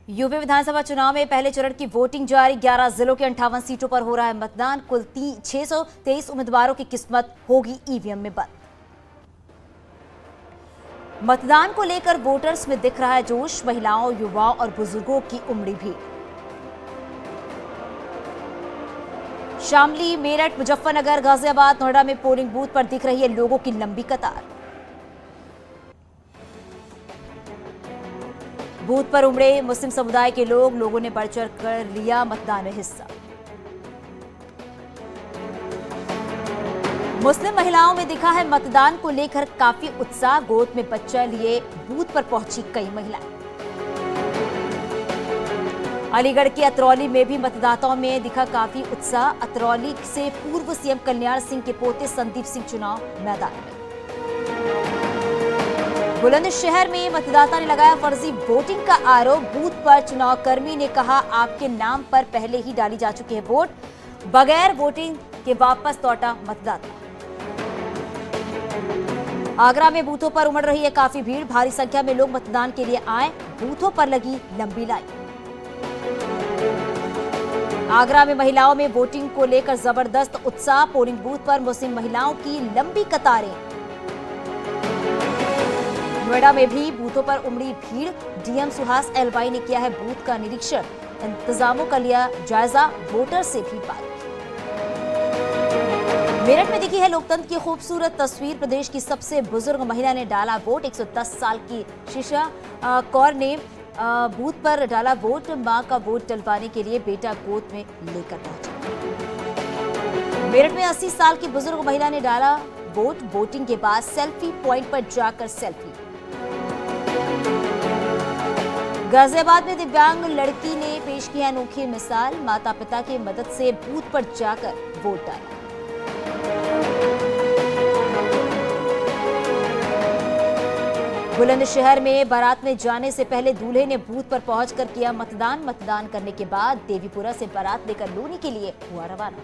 UP विधानसभा चुनाव में पहले चरण की वोटिंग जारी। 11 जिलों के 58 सीटों पर हो रहा है मतदान। कुल 623 उम्मीदवारों की किस्मत होगी ईवीएम में बंद। मतदान को लेकर वोटर्स में दिख रहा है जोश। महिलाओं, युवाओं और बुजुर्गों की उमड़ी भीड़। शामली, मेरठ, मुजफ्फरनगर, गाजियाबाद, नोएडा में पोलिंग बूथ पर दिख रही है लोगों की लंबी कतार। बूथ पर उमड़े मुस्लिम समुदाय के लोगों ने बढ़ चढ़ कर लिया मतदान में हिस्सा। मुस्लिम महिलाओं में दिखा है मतदान को लेकर काफी उत्साह। गोद में बच्चा लिए बूथ पर पहुंची कई महिलाएं। अलीगढ़ के अतरौली में भी मतदाताओं में दिखा काफी उत्साह। अतरौली से पूर्व सीएम कल्याण सिंह के पोते संदीप सिंह चुनाव मैदान में। बुलंदशहर में मतदाता ने लगाया फर्जी वोटिंग का आरोप। बूथ पर चुनाव कर्मी ने कहा, आपके नाम पर पहले ही डाली जा चुकी है वोट। बगैर वोटिंग के वापस लौटा मतदाता। आगरा में बूथों पर उमड़ रही है काफी भीड़। भारी संख्या में लोग मतदान के लिए आए। बूथों पर लगी लंबी लाइन। आगरा में महिलाओं में वोटिंग को लेकर जबरदस्त उत्साह। पोलिंग बूथ पर मुस्लिम महिलाओं की लंबी कतारें। नोएडा में भी बूथों पर उमड़ी भीड़। डीएम सुहास एलवाई ने किया है बूथ का निरीक्षण। इंतजामों का लिया जायजा। वोटर से भी बात। मेरठ में दिखी है लोकतंत्र की खूबसूरत तस्वीर। प्रदेश की सबसे बुजुर्ग महिला ने डाला वोट। 110 साल की शीशा कौर ने बूथ पर डाला वोट। मां का वोट डलवाने के लिए बेटा गोद में लेकर पहुंचा। मेरठ में 80 साल की बुजुर्ग महिला ने डाला वोट। वोटिंग के बाद सेल्फी पॉइंट पर जाकर सेल्फी। गाजियाबाद में दिव्यांग लड़की ने पेश की अनोखी मिसाल। माता पिता की मदद से बूथ पर जाकर वोट डाला। बुलंदशहर में बारात में जाने से पहले दूल्हे ने बूथ पर पहुंचकर किया मतदान। मतदान करने के बाद देवीपुरा से बारात लेकर लोनी के लिए हुआ रवाना।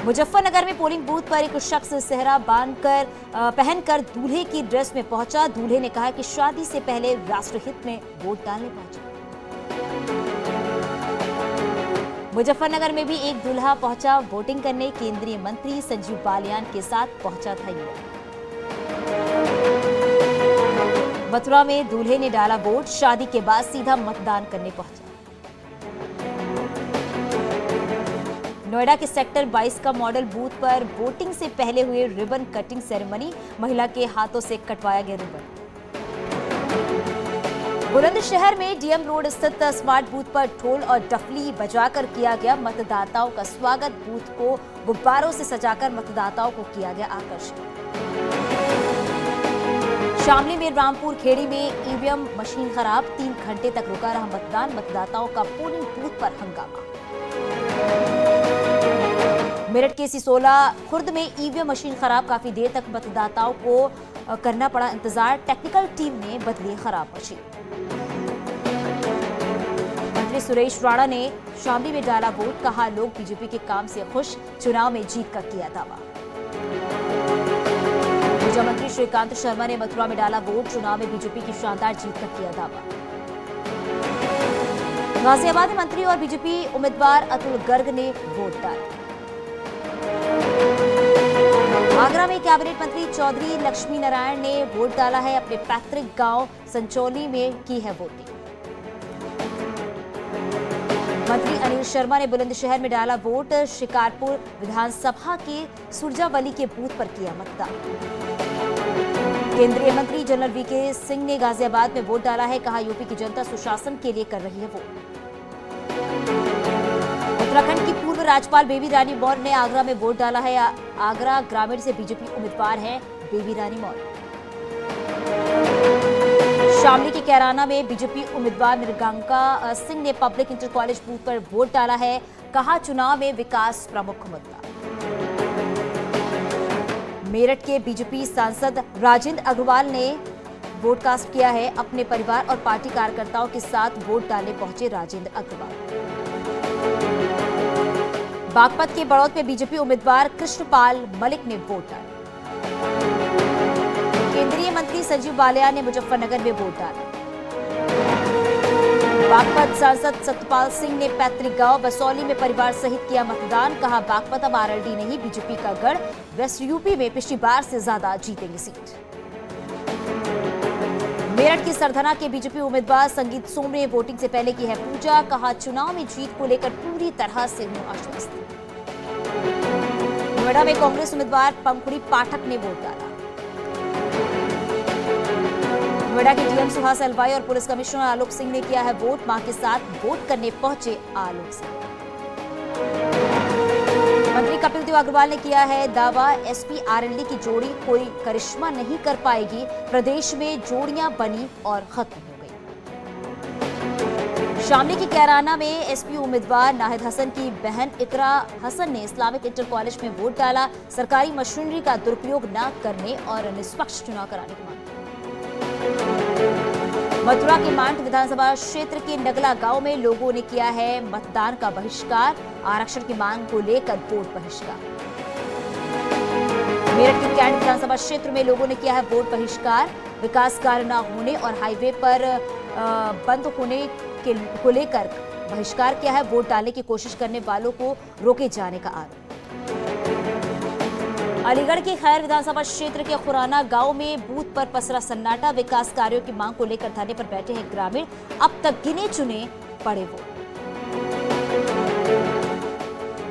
मुजफ्फरनगर में पोलिंग बूथ पर एक शख्स सेहरा पहनकर दूल्हे की ड्रेस में पहुंचा। दूल्हे ने कहा कि शादी से पहले राष्ट्रहित में वोट डालने पहुंचा। मुजफ्फरनगर में भी एक दूल्हा पहुंचा वोटिंग करने। केंद्रीय मंत्री संजीव बालियान के साथ पहुंचा था युवक। मथुरा में दूल्हे ने डाला वोट। शादी के बाद सीधा मतदान करने पहुंचा। नोएडा के सेक्टर 22 का मॉडल बूथ पर वोटिंग से पहले हुए रिबन कटिंग सेरेमनी। महिला के हाथों से कटवाया गया रिबन। बुलंदशहर में डीएम रोड स्थित स्मार्ट बूथ पर ढोल और डफली बजाकर किया गया मतदाताओं का स्वागत। बूथ को गुब्बारों से सजाकर मतदाताओं को किया गया आकर्षित। शामली में रामपुर खेड़ी में ईवीएम मशीन खराब। 3 घंटे तक रुका रहा मतदान। मतदाताओं का पोलिंग बूथ पर हंगामा। मेरठ के सिसोला खुर्द में ईवीएम मशीन खराब। काफी देर तक मतदाताओं को करना पड़ा इंतजार। टेक्निकल टीम ने बदली खराब मशीन। मंत्री सुरेश राणा ने शामली में डाला वोट। कहा, लोग बीजेपी के काम से खुश। चुनाव में जीत का किया दावा। ऊर्जा मंत्री श्रीकांत शर्मा ने मथुरा में डाला वोट। चुनाव में बीजेपी की शानदार जीत का किया दावा। गाजियाबाद में मंत्री और बीजेपी उम्मीदवार अतुल गर्ग ने वोट डाला। आगरा में कैबिनेट मंत्री चौधरी लक्ष्मी नारायण ने वोट डाला है। अपने पैतृक गांव संचौली में की है वोटिंग। मंत्री अनिल शर्मा ने बुलंदशहर में डाला वोट। शिकारपुर विधानसभा के सुरजावली के बूथ पर किया मतदान। केंद्रीय मंत्री जनरल वीके सिंह ने गाजियाबाद में वोट डाला है। कहा, यूपी की जनता सुशासन के लिए कर रही है वोट। उत्तराखंड की पूर्व राज्यपाल बेबी रानी मौर्य ने आगरा में वोट डाला है। आगरा ग्रामीण से बीजेपी उम्मीदवार हैं बेबी रानी मौर्य। शामली के कैराना में बीजेपी उम्मीदवार मृगांका सिंह ने पब्लिक इंटर कॉलेज बूथ पर वोट डाला है। कहा, चुनाव में विकास प्रमुख मुद्दा। मेरठ के बीजेपी सांसद राजेंद्र अग्रवाल ने वोट कास्ट किया है। अपने परिवार और पार्टी कार्यकर्ताओं के साथ वोट डालने पहुंचे राजेंद्र अग्रवाल। बागपत के बड़ौद में बीजेपी उम्मीदवार कृष्णपाल मलिक ने वोट डाला। केंद्रीय मंत्री संजीव बालियान ने मुजफ्फरनगर में वोट डाला। बागपत सांसद सतपाल सिंह ने पैतृक गांव बसौली में परिवार सहित किया मतदान। कहा, बागपत अब आरएलडी नहीं बीजेपी का गढ़। वेस्ट यूपी में पिछली बार से ज्यादा जीतेंगे सीट। मेरठ की सरधना के बीजेपी उम्मीदवार संगीत सोम ने वोटिंग से पहले की है पूजा। कहा, चुनाव में जीत को लेकर पूरी तरह से हूं आश्वस्त। नोएडा में कांग्रेस उम्मीदवार पंखुड़ी पाठक ने वोट डाला। नोएडा के डीएम सुहास अलवाई और पुलिस कमिश्नर आलोक सिंह ने किया है वोट। मां के साथ वोट करने पहुंचे आलोक सिंह। मंत्री कपिल देव अग्रवाल ने किया है दावा, एसपी आरएलडी की जोड़ी कोई करिश्मा नहीं कर पाएगी। प्रदेश में जोड़ियां बनी और खत्म हो गई। शामली की कैराना में एसपी उम्मीदवार नाहिद हसन की बहन इकरा हसन ने इस्लामिक इंटर कॉलेज में वोट डाला। सरकारी मशीनरी का दुरुपयोग न करने और निष्पक्ष चुनाव कराने की मांग। मथुरा के मांड विधानसभा क्षेत्र के नगला गांव में लोगों ने किया है मतदान का बहिष्कार। आरक्षण की मांग को लेकर वोट बहिष्कार। मेरठ के कैंट विधानसभा क्षेत्र में लोगों ने किया है वोट बहिष्कार। विकास कार्य न होने और हाईवे पर बंद होने को लेकर बहिष्कार किया है। वोट डालने की कोशिश करने वालों को रोके जाने का आरोप। अलीगढ़ के खैर विधानसभा क्षेत्र के खुराना गांव में बूथ पर पसरा सन्नाटा। विकास कार्यों की मांग को लेकर धरने पर बैठे हैं ग्रामीण। अब तक गिने चुने पड़े वोट।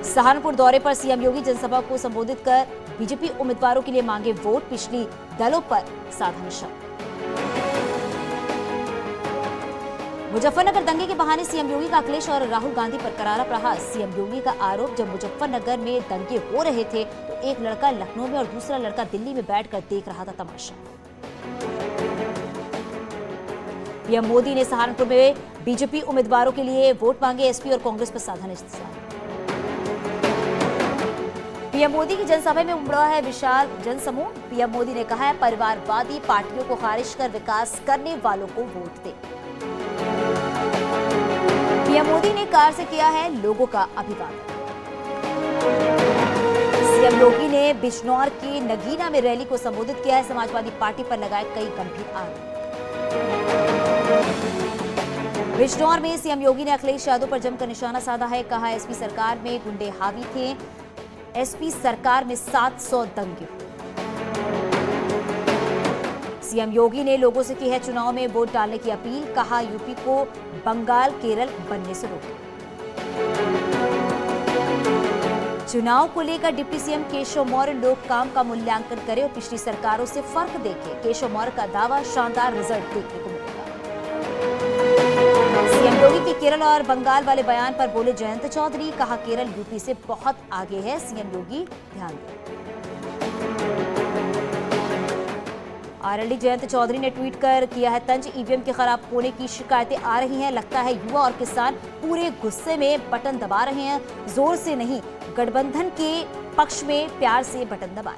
सहारनपुर दौरे पर सीएम योगी जनसभा को संबोधित कर बीजेपी उम्मीदवारों के लिए मांगे वोट। पिछली दलों पर साधा निशाना। मुजफ्फरनगर दंगे के बहाने सीएम योगी का अखिलेश और राहुल गांधी पर करारा प्रहार। सीएम योगी का आरोप, जब मुजफ्फरनगर में दंगे हो रहे थे तो एक लड़का लखनऊ में और दूसरा लड़का दिल्ली में बैठकर देख रहा था तमाशा। पीएम मोदी ने सहारनपुर में बीजेपी उम्मीदवारों के लिए वोट मांगे। एसपी और कांग्रेस पर साधा निशाना। पीएम मोदी की जनसभा में उमड़ा है विशाल जनसमूह। पीएम मोदी ने कहा है, परिवारवादी पार्टियों को खारिज कर विकास करने वालों को वोट दे। पीएम मोदी ने कार से किया है लोगों का अभिवादन। सीएम योगी ने बिजनौर की नगीना में रैली को संबोधित किया है। समाजवादी पार्टी पर लगाए कई गंभीर आरोप। बिजनौर में सीएम योगी ने अखिलेश यादव पर जमकर निशाना साधा है। कहा, एसपी सरकार में गुंडे हावी थे। एसपी सरकार में 700 दंगे। सीएम योगी ने लोगों से की है चुनाव में वोट डालने की अपील। कहा, यूपी को बंगाल केरल बनने से रोके। चुनाव को लेकर डिप्टी सीएम केशव मौर्य लोग काम का मूल्यांकन करें और पिछली सरकारों से फर्क देखें। केशव मौर्य का दावा, शानदार रिजल्ट देखने को मिलेगा। सीएम योगी के केरल और बंगाल वाले बयान पर बोले जयंत चौधरी। कहा, केरल यूपी से बहुत आगे है। सीएम योगी ध्यान दें। आरएलडी जयंत चौधरी ने ट्वीट कर किया है तंज, ईवीएम के खराब होने की शिकायतें आ रही हैं। लगता है युवा और किसान पूरे गुस्से में बटन दबा रहे हैं। जोर से नहीं, गठबंधन के पक्ष में प्यार से बटन दबाएं।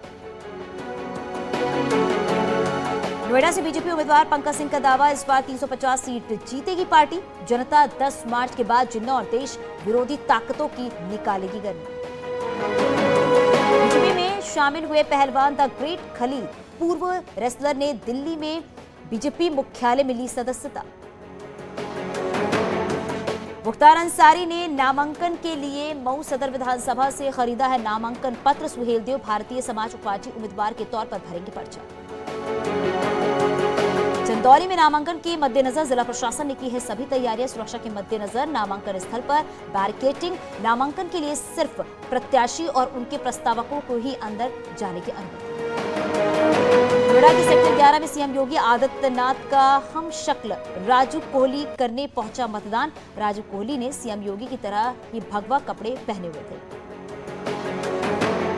नोएडा से बीजेपी उम्मीदवार पंकज सिंह का दावा, इस बार 350 सीट जीतेगी पार्टी। जनता 10 मार्च के बाद जिन्ना और देश विरोधी ताकतों की निकालेगी गर्मी। बीजेपी में शामिल हुए पहलवान द ग्रेट खलील पूर्व रेसलर ने दिल्ली में बीजेपी मुख्यालय में ली सदस्यता। मुख्तार अंसारी ने नामांकन के लिए मऊ सदर विधानसभा से खरीदा है नामांकन पत्र। सुहेल देव भारतीय समाज पार्टी उम्मीदवार के तौर पर भरेंगे पर्चा। चंदौली में नामांकन के मद्देनजर जिला प्रशासन ने की है सभी तैयारियां। सुरक्षा के मद्देनजर नामांकन स्थल पर बैरिकेडिंग। नामांकन के लिए सिर्फ प्रत्याशी और उनके प्रस्तावकों को ही अंदर जाने की अनुमति। नोएडा के सेक्टर 11 में सीएम योगी आदित्यनाथ का हम शक्ल राजू कोहली करने पहुंचा मतदान। राजू कोहली ने सीएम योगी की तरह ही भगवा कपड़े पहने हुए थे।